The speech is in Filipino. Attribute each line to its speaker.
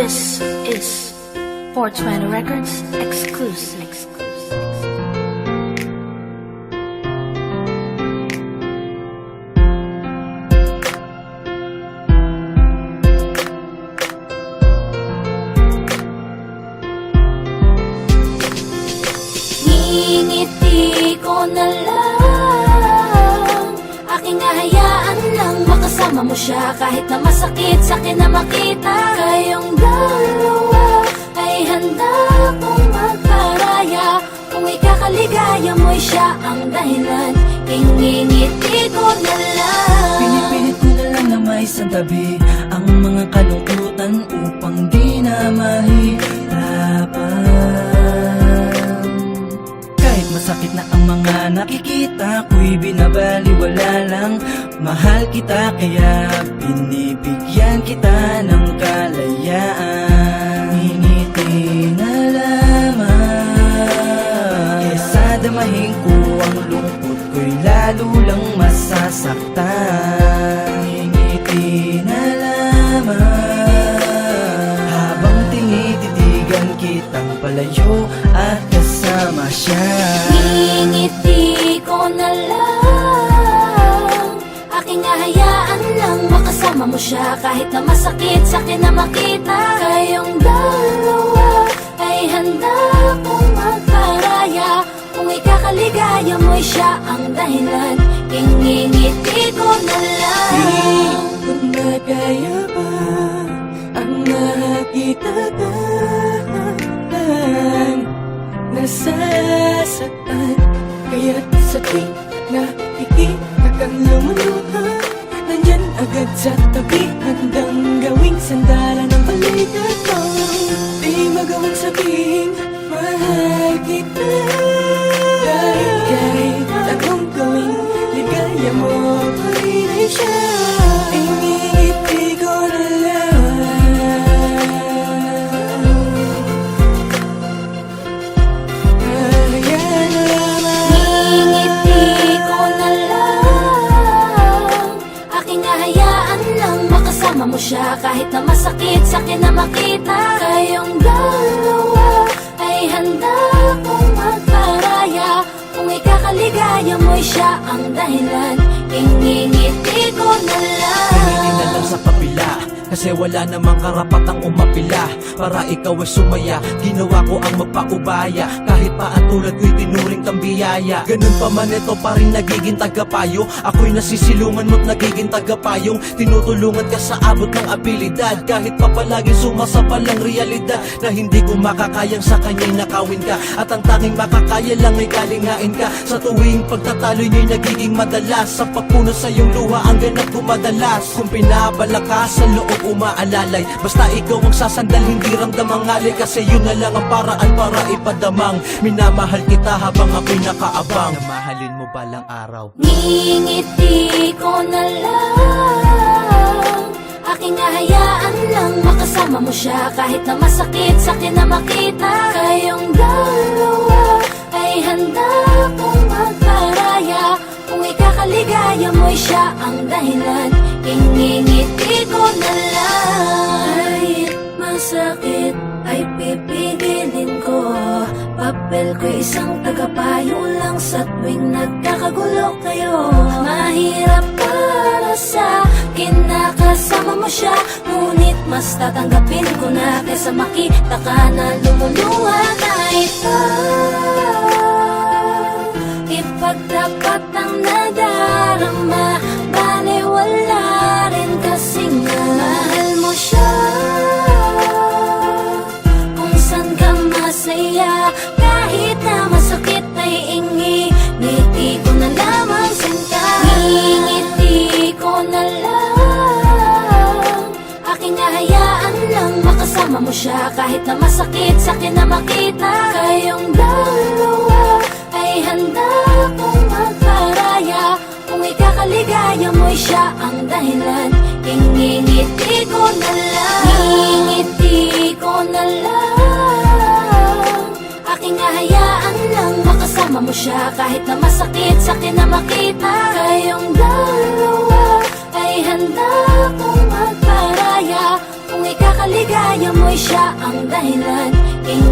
Speaker 1: This is 420 Records exclusive.
Speaker 2: Ngingiti ko na lang, aking hahayaan lang makasama mo siya. Kahit na masakit sa'kin na makita kayong dalawa, ay handa kong magparaya. Kung ikakaligaya mo'y siya ang dahilan, ngingiti ko na lang.
Speaker 3: Pinipilit ko na lang na may santabi ang mga kalungkutan upang di na mahirapan. Kahit masakit na ang mga nakikita ko'y binabaliwala lang. Mahal kita kaya binibigyan kita ng kalayaan. Ngingiti na lamang, kesa damahin ko ang lungkot ko'y lalo lang masasaktan. Ngingiti na lamang, habang tinititigan kitang palayo at kasama siya.
Speaker 2: Ngingiti ko na lang, aking hahayaan lang makasama mo siya. Kahit na masakit sa'kin na makita kayong dalawa, ay handa kong magparaya. Kung ikakaligaya mo'y siya ang dahilan, ngingiti ko na lang.
Speaker 3: Di ko na kaya pa ang nakita ka lang nasasaktan. Kaya't sa tuwing nakikita kang lumuluha, nandyan agad sa tabi, handang gawing sandalan ng balikat ko. Di magawang sabihin, mahal kita. Kahit anong gawin, ligaya mo pa rin ay siya. Ngingiti ko na lang, kaya naman.
Speaker 2: Ngingiti ko na lang, aking hahayaan lang makasama mo siya. Kahit na masakit sa'kin na makita kayong dalawa, ay handa kong magparaya. Kung ikakaligaya mo'y siya ang dahilan, ngingiti ko na lang.
Speaker 4: Tingin na lang sa kabila, kasi wala namang karapatang umapila. Para ikaw ay sumaya, ginawa ko ang magpaubaya. Kahit pa ang tulad ko'y tinuring kang biyaya. Ganun pa man ito pa rin nagiging tagapayo. Ako'y nasisilungan mo't nagiging tagapayong. Tinutulungan ka sa abot ng abilidad. Kahit pa palaging sumasapal ang realidad, na hindi ko makakayang sa kanya'y nakawin ka. At ang tanging makakaya lang ay kalingain ka. Sa tuwing pagtatalo niya'y nagiging madalas, sa pagpuno sa iyong luha ang ganap ko madalas. Kung pinabala ka sa loob umaalalay, basta ikaw ang sasandal, hindi ramdam ang alay. Kasi yun na lang ang paraan para ipadamang minamahal kita habang ako'y nakaabang. Namahalin mo balang araw.
Speaker 2: Ngingiti ko na lang, aking hahayaan lang makasama mo siya. Kahit na masakit sa'kin na makita kayong dalawa, ay handa kong magparaya. Kung ikakaligaya mo'y siya ang dahilan, ngingiti ko na lang. Kahit masakit ay pipigilin ko, papel ko isang tagapayo lang sa tuwing nagkakagulo kayo. Mahirap para sa akin na kasama mo siya, ngunit mas tatanggapin ko na kaysa makita ka na lumuluha na ito. Ipagtapat ang nadarama, baliwala rin kasi nga mahal mo siya. Kung saan ka masaya, kahit na masakit ay ngingiti ko na lamang sinta. Ngingiti ko na lang, aking hahayaan lang makasama mo siya. Kahit na masakit sa'kin na makita kayong dalawa, ay handa kong magparaya. Kung ikakaligaya mo'y siya ang dahilan, ngingiti ko na lang. Ngingiti ko na lang, aking hahayaan lang makasama mo siya. Kahit na masakit sa'kin na makita kayong dalawa, ay handa kong magparaya. Kung ikakaligaya mo ako'y siya ang dahilan.